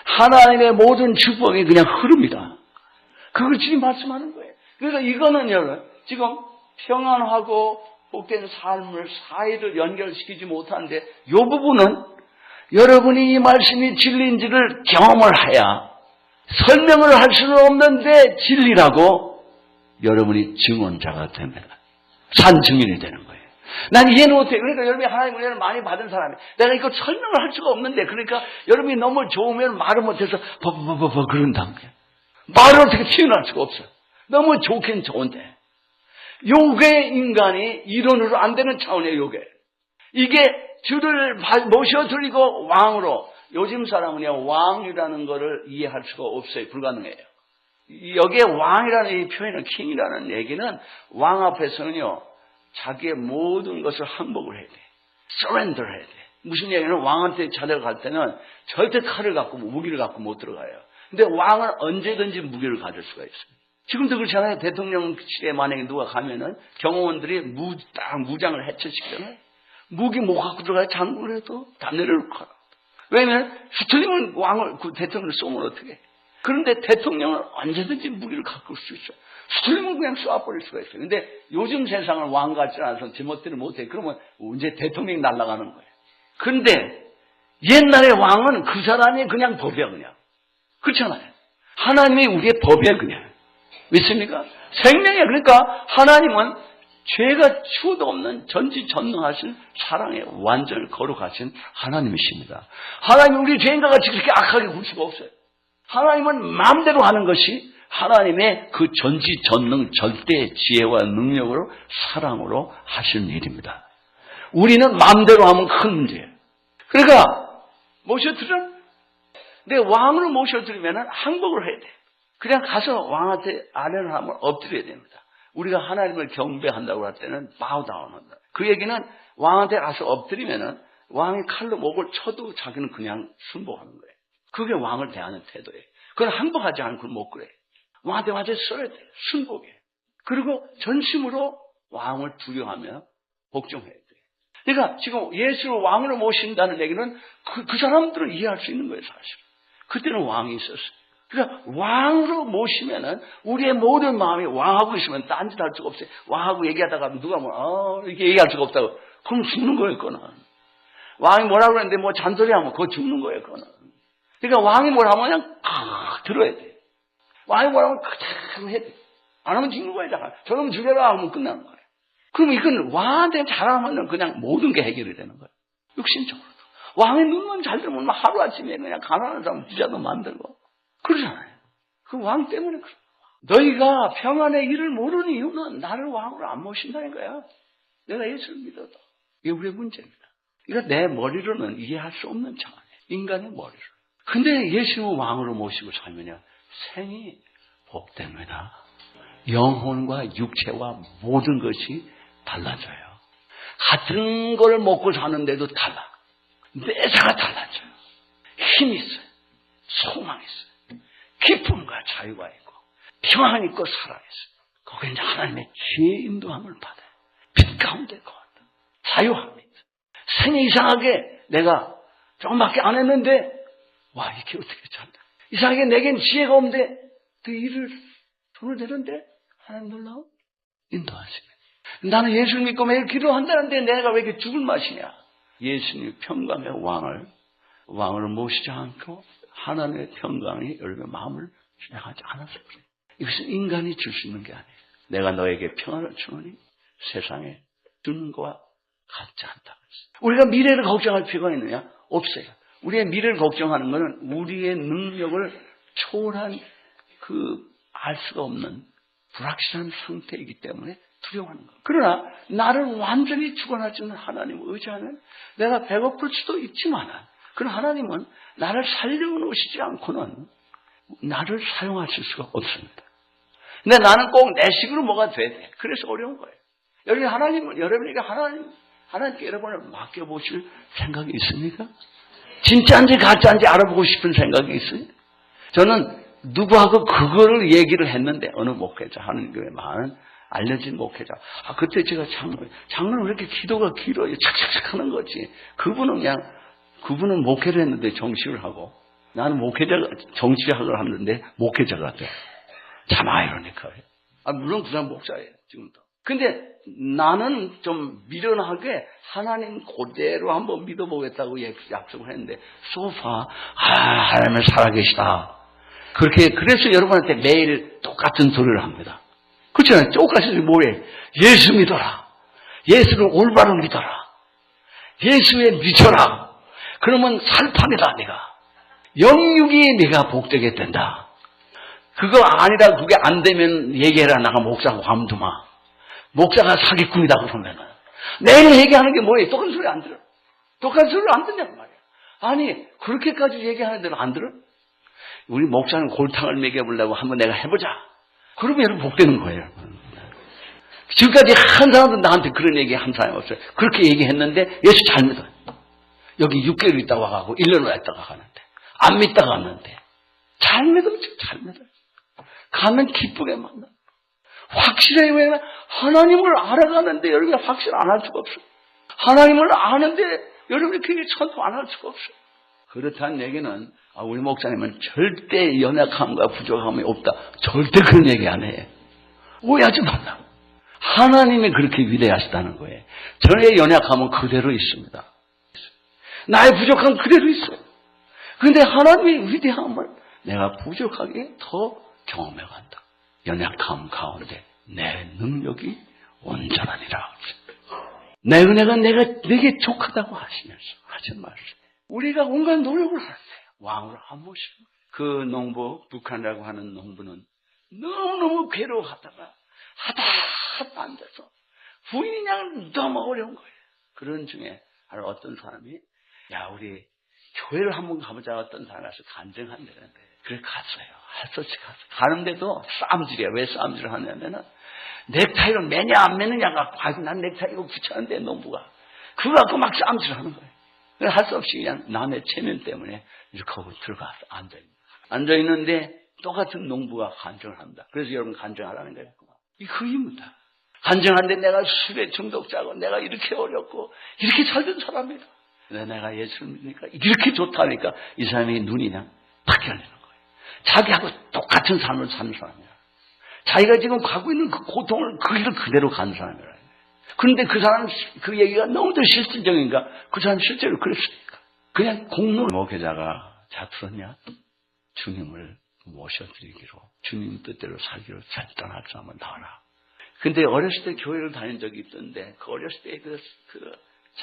[SPEAKER 1] 하나님의 모든 축복이 그냥 흐릅니다. 그걸 지금 말씀하는 거예요. 그래서 이거는 여러분 지금 평안하고 복된 삶을 사이를 연결시키지 못하는데 이 부분은 여러분이 이 말씀이 진리인지를 경험을 해야 설명을 할 수는 없는데 진리라고 여러분이 증언자가 됩니다. 산 증인이 되는 거예요. 난 이해는 못해. 그러니까 여러분이 하나님 은혜를 많이 받은 사람이 내가 이거 설명을 할 수가 없는데 그러니까 여러분이 너무 좋으면 말을 못해서 버버버버 그런다는 거예요. 말을 어떻게 표현할 수가 없어요. 너무 좋긴 좋은데 요게 인간이 이론으로 안 되는 차원이에요. 요게 이게 주를 모셔드리고 왕으로 요즘 사람은요 왕이라는 거를 이해할 수가 없어요. 불가능해요. 여기에 왕이라는 이 표현은 킹이라는 얘기는 왕 앞에서는요 자기의 모든 것을 항복을 해야 돼. surrender 해야 돼. 무슨 얘기는 왕한테 찾아갈 때는 절대 칼을 갖고 무기를 갖고 못 들어가요. 근데 왕은 언제든지 무기를 가질 수가 있어요. 지금도 그렇잖아요. 대통령실에 만약에 누가 가면은 경호원들이 무장을 해체시키잖아요. 무기 못 갖고 들어가요. 장군을 해도 다 내려놓고 가라. 왜냐면 수틀리면 왕을 그 대통령을 쏘면 어떻게 해. 그런데 대통령은 언제든지 무기를 갖고 올 수 있어요. 수틀리면 그냥 쏘아버릴 수가 있어요. 근데 요즘 세상은 왕 같지 않아서 제멋대로 못해. 그러면 이제 대통령이 날아가는 거예요. 그런데 옛날의 왕은 그 사람이 그냥 법이야 그냥. 그렇잖아요. 하나님이 우리의 법이야 그냥. 믿습니까? 생명이야. 그러니까 하나님은 죄가 추도 없는 전지전능하신 사랑의 완전을 거룩하신 하나님이십니다. 하나님이 우리 죄인과 같이 그렇게 악하게 굴 수가 없어요. 하나님은 마음대로 하는 것이 하나님의 그 전지전능 절대 지혜와 능력으로 사랑으로 하시는 일입니다. 우리는 마음대로 하면 큰 문제예요. 그러니까 모셔드려. 근데 왕으로 모셔드리면 항복을 해야 돼요. 그냥 가서 왕한테 아뢰를 하면 엎드려야 됩니다. 우리가 하나님을 경배한다고 할 때는 bow down 한다. 그 얘기는 왕한테 가서 엎드리면은 왕이 칼로 목을 쳐도 자기는 그냥 순복하는 거예요. 그게 왕을 대하는 태도예요. 그건 항복하지 않고 못 그래. 왕한테 완전히 써야 돼요. 순복해. 그리고 전심으로 왕을 두려워하며 복종해야 돼요. 그러니까 지금 예수를 왕으로 모신다는 얘기는 그 사람들은 이해할 수 있는 거예요, 사실. 그때는 왕이 있었어요. 그러니까 왕으로 모시면은 우리의 모든 마음이 왕하고 있으면 딴짓 할 수가 없어요. 왕하고 얘기하다가 누가 이렇게 얘기할 수가 없다고. 그럼 죽는 거예요, 그거는. 왕이 뭐라고 그랬는데 뭐 잔소리하면 그거 죽는 거예요, 그거는. 그러니까 왕이 뭐라고 하면 그냥 들어야 돼. 왕이 뭐라고 하면 그대로 해야 돼. 안 하면 죽는 거예요, 잠깐. 저놈 죽여라 하면 끝나는 거예요. 그럼 이건 왕한테 잘하면 그냥 모든 게 해결이 되는 거예요. 육신적으로. 왕의 눈만 잘 들면 하루아침에 그냥 가난한 사람 부자도 만들고. 그러잖아요. 그 왕 때문에 그래요. 너희가 평안의 일을 모르는 이유는 나를 왕으로 안 모신다는 거야. 내가 예수를 믿어도. 이게 우리의 문제입니다. 이거 내 머리로는 이해할 수 없는 상황이에요. 인간의 머리로. 근데 예수님을 왕으로 모시고 살면요, 생이 복됩니다. 영혼과 육체와 모든 것이 달라져요. 같은 걸 먹고 사는데도 달라. 내사가 달라져요. 힘이 있어요. 소망이 있어요. 기쁨과 자유가 있고 평안이 있고 사랑이 있어요. 거기에 이제 하나님의 지혜의 인도함을 받아요. 빛 가운데 거한다. 자유합니다. 생이 이상하게 내가 조금밖에 안 했는데 와, 이게 어떻게 잘다. 이상하게 내겐 지혜가 없는데 그 일을 손을 대는데 하나님 놀라워 인도하시네. 나는 예수를 믿고 매일 기도한다는데 내가 왜 이렇게 죽을 맛이냐. 예수님의 평강의 왕을 모시지 않고 하나님의 평강이 여러분의 마음을 주장하지 않아서 그래요. 이것은 인간이 줄 수 있는 게 아니에요. 내가 너에게 평안을 주노니 세상에 주는 것과 같지 않다. 우리가 미래를 걱정할 필요가 있느냐? 없어요. 우리의 미래를 걱정하는 것은 우리의 능력을 초월한 알 수가 없는 불확실한 상태이기 때문에 두려워하는 거예요. 그러나 나를 완전히 주관하시는 하나님을 의지하면 내가 배고플 수도 있지만 그러나 하나님은 나를 살려놓으시지 않고는 나를 사용하실 수가 없습니다. 근데 나는 꼭 내 식으로 뭐가 돼야 돼. 그래서 어려운 거예요. 여러분에게 하나님께 여러분을 맡겨보실 생각이 있습니까? 진짜인지 가짜인지 알아보고 싶은 생각이 있어요? 저는 누구하고 그거를 얘기를 했는데 어느 목회자, 하나님교회 많은 알려진 목회자. 그때 제가 장로는 왜 이렇게 기도가 길어요? 착착착 하는 거지. 그분은 목회를 했는데 정식을 하고 나는 정식학을 하는데 목회자가 돼. 참 아이러니컬해요. 물론 그 사람 목사예요, 지금도. 근데 나는 좀 미련하게 하나님 그대로 한번 믿어보겠다고 약속을 했는데, 하나님은 살아계시다. 그래서 여러분한테 매일 똑같은 소리를 합니다. 그렇잖아요. 똑같이 뭐예요? 예수 믿어라. 예수를 올바로 믿어라. 예수에 미쳐라. 그러면 살판이다, 네가. 영육이 네가 복되게 된다. 그거 아니라 그게 안 되면 얘기해라. 나가 목사하고 감두마. 목사가 사기꾼이다 그러면은. 내일 얘기하는 게 뭐예요? 똑같은 소리 안 들어. 똑같은 소리를 안 듣냐고 말이야. 아니, 그렇게까지 얘기하는 데는 안 들어? 우리 목사는 골탕을 먹여보려고 한번 내가 해보자. 그러면 여러분 복되는 거예요. 지금까지 한 사람도 나한테 그런 얘기 한 사람이 없어요. 그렇게 얘기했는데 예수 잘 믿어요. 여기 6개월 있다가 가고 1년을 있다가 가는데 안 믿다가 갔는데 잘 믿으면 잘 믿어요. 가면 기쁘게 만나. 확실해. 왜? 하나님을 알아가는데 여러분이 확실 안 할 수가 없어요. 하나님을 아는데 여러분이 그게 선포 안 할 수가 없어요. 그렇다는 얘기는 우리 목사님은 절대 연약함과 부족함이 없다. 절대 그런 얘기 안 해. 오해하지 말라. 하나님이 그렇게 위대하시다는 거예요. 저의 연약함은 그대로 있습니다. 나의 부족함은 그대로 있어요. 그런데 하나님의 위대함을 내가 부족하게 더 경험해간다. 연약함 가운데 내 능력이 온전하니라. 내 은혜가 내게 족하다고 하시면서 하지 마세요. 우리가 온갖 노력을 하는데 왕으로 안 모시고 그 농부, 북한이라고 하는 농부는 너무너무 괴로워하다가 하다 안 돼서 부인이 그냥 너무 어려운 거예요. 그런 중에 어떤 사람이 우리 교회를 한번 가보자. 어떤 사람이 가서 간증한다는데 그래 갔어요. 할 수 없이 갔어요. 가는데도 싸움질이야. 왜 싸움질을 하냐면은 넥타이를 매냐 안 매느냐가 난 넥타이 이거 붙였는데 농부가 그거 갖고 막 싸움질을 하는 거예요. 할 수 없이 그냥 남의 체면 때문에 이렇게 하고 들어가서 앉아있는데 똑같은 농부가 간증을 합니다. 그래서 여러분 간증하라는 거예요. 그 이유입니다. 간증하는데 내가 술에 중독자고 내가 이렇게 어렵고 이렇게 살던 사람이다. 내가 예수를 믿으니까 이렇게 좋다니까 이 사람의 눈이 그냥 팍 열리는 거예요. 자기하고 똑같은 삶을 사는 사람이야. 자기가 지금 가고 있는 그 고통을 그 길을 그대로 가는 사람이라. 그런데 그 사람 그 얘기가 너무도 실질적인가? 그 사람 실제로 그랬으니까. 그냥 공론 목회자가 자 들었냐? 주님을 모셔드리기로 주님 뜻대로 살기로 결단할 사람은 나와라. 근데 어렸을 때 교회를 다닌 적이 있던데 그 어렸을 때 그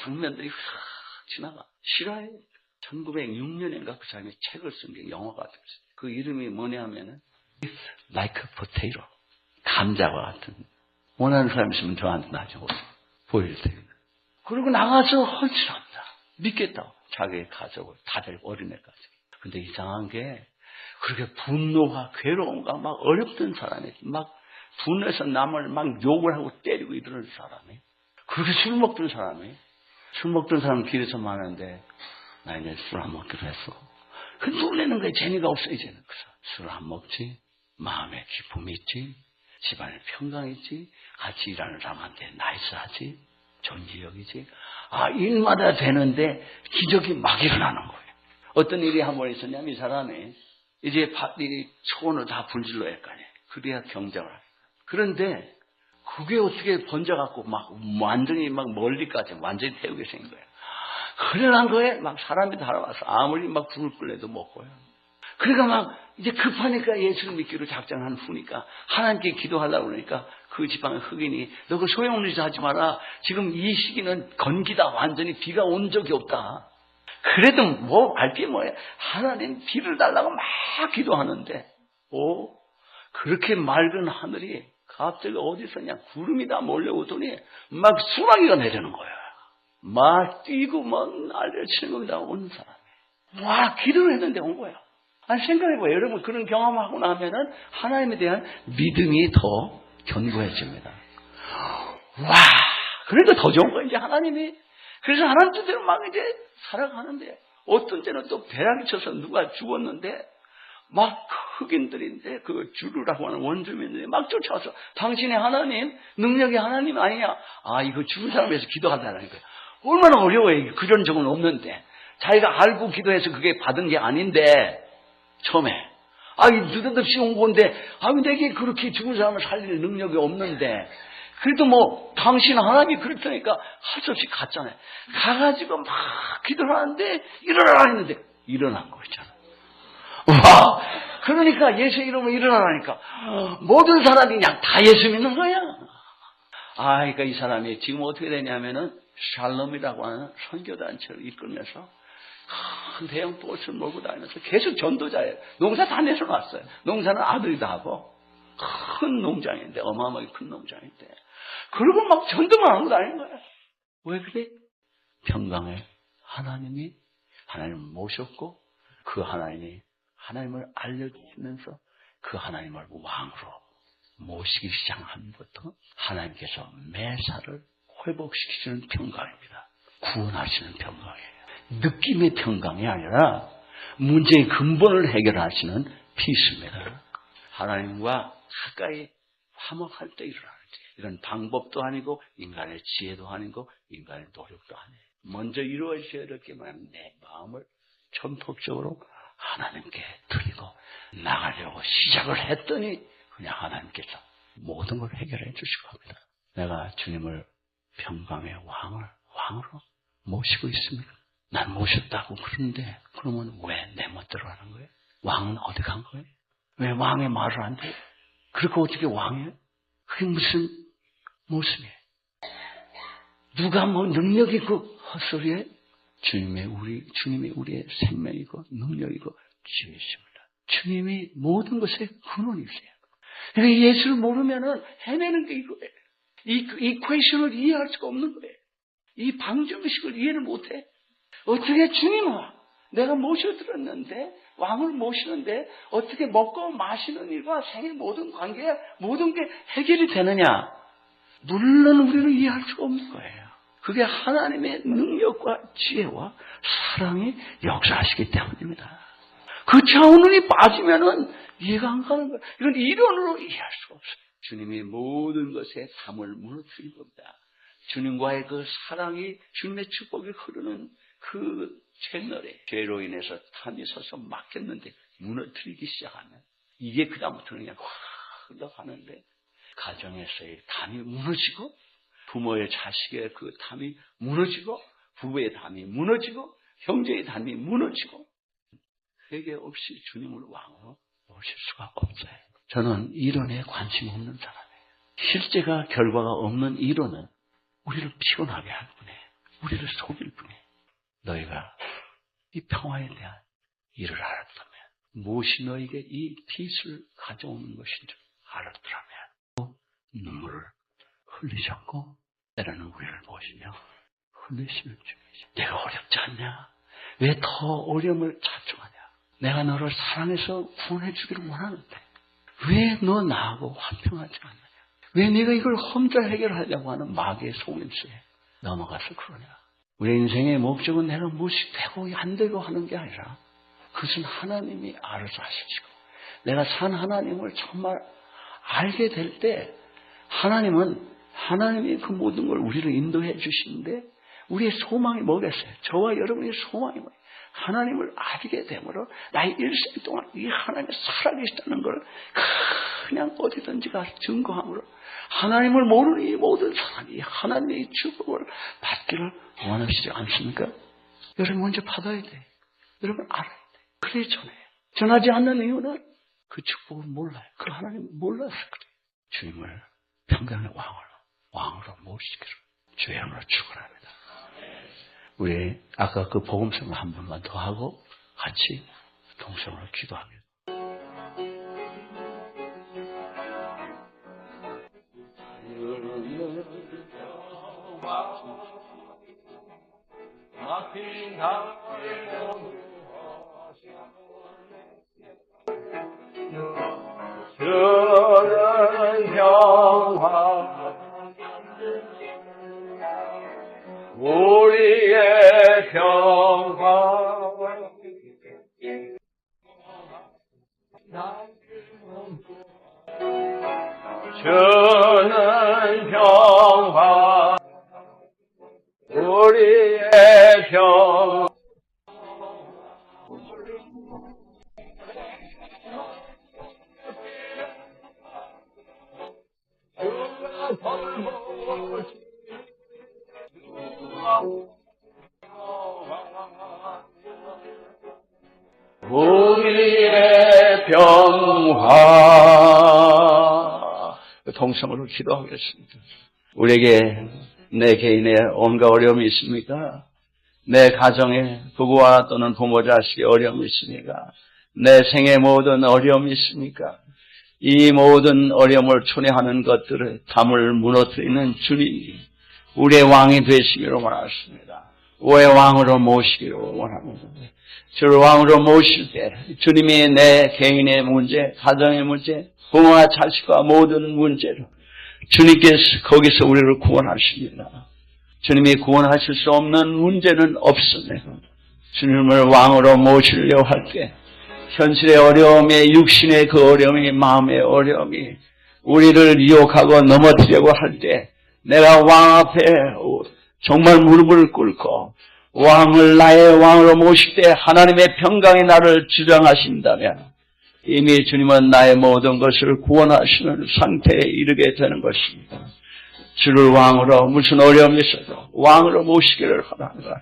[SPEAKER 1] 장면들이 확 지나가. 실화에 1906년인가 그 사람이 책을 쓴 게 영화가 됐어요. 그 이름이 뭐냐 하면은 like a potato. 감자와 같은. 원하는 사람 있으면 저한테 나중에 보일 테니까. 그리고 나가서 헌신합니다. 믿겠다고. 자기 가족을, 다들 어린애까지. 근데 이상한 게, 그렇게 분노가, 괴로움과 막 어렵던 사람이, 막 분해서 남을 막 욕을 하고 때리고 이러는 사람이, 그렇게 술 먹던 사람은 길에서 많은데, 나 이제 술 안 먹기로 했어. 그 놀래는 거에 재미가 없어, 이제는. 술 안 먹지, 마음에 기쁨이 있지, 집안에 평강이 있지, 같이 일하는 사람한테 나이스하지, 존재 여기지. 일마다 되는데 기적이 막 일어나는 거예요. 어떤 일이 한 번 있었냐면 이 사람이 이제 이 소원을 다 불질러야 할 거 아니에요. 그래야 경쟁을 해요. 그런데 그게 어떻게 번져갖고 막 완전히 막 멀리까지 완전히 태우게 생긴 거예요. 그러는 거에 막 사람이 달아와서 아무리 막 불을 끌래도 못 보여요. 그러니까 막 이제 급하니까 예수를 믿기로 작정한 후니까 하나님께 기도하려고 그러니까 그 지방의 흑인이 너 그 소용없는 짓 하지 마라. 지금 이 시기는 건기다. 완전히 비가 온 적이 없다. 그래도 뭐 알 게 뭐예요. 하나님 비를 달라고 막 기도하는데 그렇게 맑은 하늘이 갑자기 어디서 그냥 구름이 다 몰려오더니 막 수라기가 내리는 거야. 막 뛰고 막 난리를 치는 겁니다. 온 사람이. 와 기도를 했는데 온 거야. 생각해봐요. 여러분 그런 경험하고 나면은 하나님에 대한 믿음이 더 견고해집니다. 와, 그러니까 더 좋은 거예요. 이제 하나님이. 그래서 하나님 뜻대로 막 이제 살아가는데 어떤 때는 또 벼락이 쳐서 누가 죽었는데 막 흑인들인데 그 주루라고 하는 원주민들이 막 쫓아와서 당신의 하나님, 능력이 하나님 아니냐. 이거 죽은 사람에서 기도하다라는 거예요. 얼마나 어려워요. 그런 적은 없는데. 자기가 알고 기도해서 그게 받은 게 아닌데 처음에 느닷없이 온 건데 내게 그렇게 죽은 사람을 살릴 능력이 없는데 그래도 뭐 당신 하나님이 그렇다니까 할 수 없이 갔잖아요. 가가지고 막 기도를 하는데 일어나라 했는데 일어난 거 있잖아. 와, 그러니까 예수 이름으로 일어나라니까 모든 사람이 그냥 다 예수 믿는 거야. 그러니까 이 사람이 지금 어떻게 되냐면은 샬롬이라고 하는 선교단체를 이끌면서 큰 대형 버스를 몰고 다니면서 계속 전도자예요. 농사 다 내려놨어요. 농사는 아들이 다 하고 큰 농장인데 어마어마하게 큰 농장인데 그리고 막 전도만 하고 다니는 거예요. 왜 그래? 평강에 하나님을 모셨고 그 하나님을 알려주면서 그 하나님을 왕으로 모시기 시작한 것부터 하나님께서 매사를 회복시키시는 평강입니다. 구원하시는 평강이에요. 느낌의 평강이 아니라 문제의 근본을 해결하시는 피스입니다. 하나님과 가까이 화목할 때 일어나는지 이런 방법도 아니고 인간의 지혜도 아니고 인간의 노력도 아니에요. 먼저 이루어져야 될 게 뭐냐면 내 마음을 전폭적으로 하나님께 드리고 나가려고 시작을 했더니 그냥 하나님께서 모든 걸 해결해 주시고 합니다. 내가 주님을 평강의 왕으로 모시고 있습니다. 난 모셨다고 그러는데 그러면 왜 내 멋대로 하는 거예요? 왕은 어디 간 거예요? 왜 왕의 말을 안 돼요? 그렇게 어떻게 왕이에요? 그게 무슨 모습이에요? 누가 뭐 능력 있고 헛소리에 주님이 우리의 생명이고 능력이고 지혜십니다. 주님이 모든 것의 근원이세요. 그러니까 예수를 모르면은 헤매는 게 이거예요. 이 퀘션을 이해할 수가 없는 거예요. 이 방정식을 이해를 못해. 어떻게 주님아, 내가 모셔들었는데 왕을 모시는데 어떻게 먹고 마시는 일과 생의 모든 관계야 모든 게 해결이 되느냐? 물론 우리는 이해할 수가 없는 거예요. 그게 하나님의 능력과 지혜와 사랑이 역사하시기 때문입니다. 그 차원이 빠지면은 이해가 안 가는 거예요. 이건 이론으로 이해할 수가 없어요. 주님이 모든 것에 담을 무너뜨린 겁니다. 주님과의 그 사랑이 주님의 축복이 흐르는 그 채널에 죄로 인해서 탐이 서서 막혔는데 무너뜨리기 시작하면 이게 그다음부터는 그냥 확 흘러가는데 가정에서의 담이 무너지고 부모의 자식의 그 담이 무너지고 부부의 담이 무너지고 형제의 담이 무너지고 회개 없이 주님을 왕으로 모실 수가 없어요. 저는 이론에 관심 없는 사람이에요. 실제가 결과가 없는 이론은 우리를 피곤하게 할 뿐이에요. 우리를 속일 뿐이에요. 너희가 이 평화에 대한 일을 알았다면 무엇이 너에게 이 빛을 가져오는 것인 줄 알았더라면 눈물을 흘리지 않고 때로는 우리를 보시며 흘리시는 중이지. 내가 어렵지 않냐? 왜 더 어려움을 자초하냐? 내가 너를 사랑해서 구원해 주기를 원하는데 왜 너 나하고 화평하지 않느냐? 왜 네가 이걸 혼자 해결하려고 하는 마귀의 속임수에 넘어가서 그러냐? 우리 인생의 목적은 내가 무엇이 되고 안 되고 하는 게 아니라 그것은 하나님이 알아서 하시고 내가 산 하나님을 정말 알게 될 때 하나님이 그 모든 걸 우리를 인도해 주시는데 우리의 소망이 뭐겠어요? 저와 여러분의 소망이 뭐예요? 하나님을 알게 되므로 나의 일생 동안 이 하나님이 살아계시다는 걸 그냥 어디든지 가서 증거함으로 하나님을 모르는 이 모든 사람이 하나님의 축복을 받기를 원하시지 않습니까? 여러분 먼저 받아야 돼. 여러분 알아야 돼. 그래 전해요. 전하지 않는 이유는 그 축복을 몰라요. 그 하나님 몰라서 그래요. 주님을 평강의 왕으로 모시기를 주의 이름으로 축원합니다. 우리 아까 그 복음성을 한 번만 더 하고 같이 동성으로 기도합니다.
[SPEAKER 2] 주는 평화 우리의 평화 주는 평화 우리의 평화 우리의 평화
[SPEAKER 1] 동성으로 기도하겠습니다. 우리에게 내 개인의 온갖 어려움이 있습니까? 내 가정에 부부와 또는 부모 자식의 어려움이 있습니까? 내 생의 모든 어려움이 있습니까? 이 모든 어려움을 초래하는 것들을 담을 무너뜨리는 주님이 우리의 왕이 되시기를 원하십니다. 우리의 왕으로 모시기를 원합니다. 주를 왕으로 모실 때 주님이 내 개인의 문제, 가정의 문제, 부모와 자식과 모든 문제로 주님께서 거기서 우리를 구원하십니다. 주님이 구원하실 수 없는 문제는 없습니다. 주님을 왕으로 모시려고 할 때 현실의 어려움이, 육신의 그 어려움이, 마음의 어려움이 우리를 유혹하고 넘어뜨리려고 할 때 내가 왕 앞에 정말 무릎을 꿇고 왕을 나의 왕으로 모실 때 하나님의 평강이 나를 주장하신다면 이미 주님은 나의 모든 것을 구원하시는 상태에 이르게 되는 것입니다. 주를 왕으로 무슨 어려움이 있어도 왕으로 모시기를 바랍니다.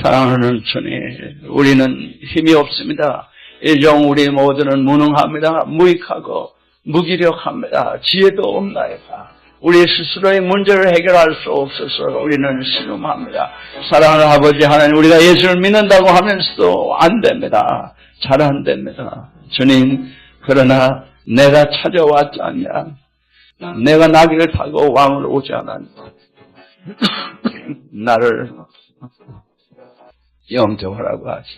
[SPEAKER 1] 사랑하는 주님, 우리는 힘이 없습니다. 일종 우리 모두는 무능합니다. 무익하고 무기력합니다. 지혜도 없나이다. 우리 스스로의 문제를 해결할 수 없어서 우리는 신음합니다. 사랑하는 아버지 하나님, 우리가 예수를 믿는다고 하면서도 안 됩니다. 잘 안 됩니다. 주님, 그러나 내가 찾아왔지 않냐? 내가 나귀를 타고 왕으로 오지 않았냐? 나를 영접하라고 하시지.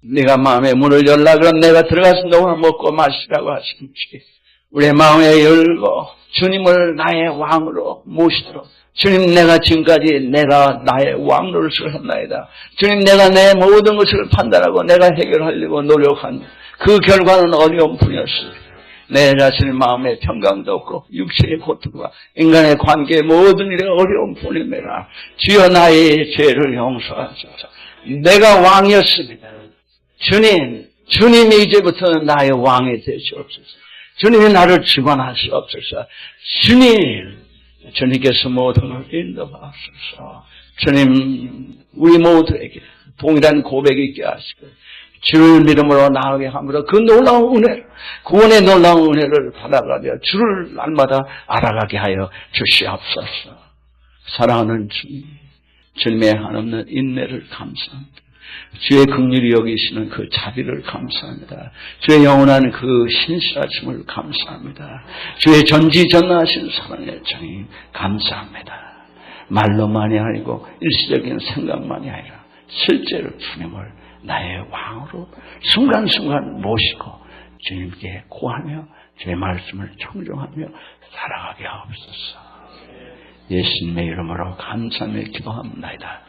[SPEAKER 1] 네가 마음의 문을 열라 그럼 내가 들어가서 너를 먹고 마시라고 하시지. 우리의 마음에 열고 주님을 나의 왕으로 모시도록. 주님, 내가 지금까지 내가 나의 왕노릇을 했나이다. 주님, 내가 내 모든 것을 판단하고 내가 해결하려고 노력한 그 결과는 어려움뿐이었습니다. 내 자신의 마음에 평강도 없고 육체의 고통과 인간의 관계의 모든 일에 어려움뿐입니다. 주여 나의 죄를 용서하소서. 내가 왕이었습니다. 주님이 이제부터 나의 왕이 되시옵소서. 주님이 나를 주관하시옵소서. 주님께서 모든 걸 인도하옵소서. 주님, 우리 모두에게 동일한 고백 있게 하시고 주를 믿음으로 나아가게 함으로 그 놀라운 은혜를, 구원의 놀라운 은혜를 받아가며 주를 날마다 알아가게 하여 주시옵소서. 사랑하는 주님, 주님의 한없는 인내를 감사합니다. 주의 긍휼히 여기시는 그 자비를 감사합니다. 주의 영원한 그 신실하심을 감사합니다. 주의 전지전능하신 사랑의 정의 감사합니다. 말로만이 아니고 일시적인 생각만이 아니라 실제로 주님을 나의 왕으로 순간순간 모시고 주님께 구하며 주의 말씀을 청종하며 살아가게 하옵소서. 예수님의 이름으로 감사하며 기도합니다.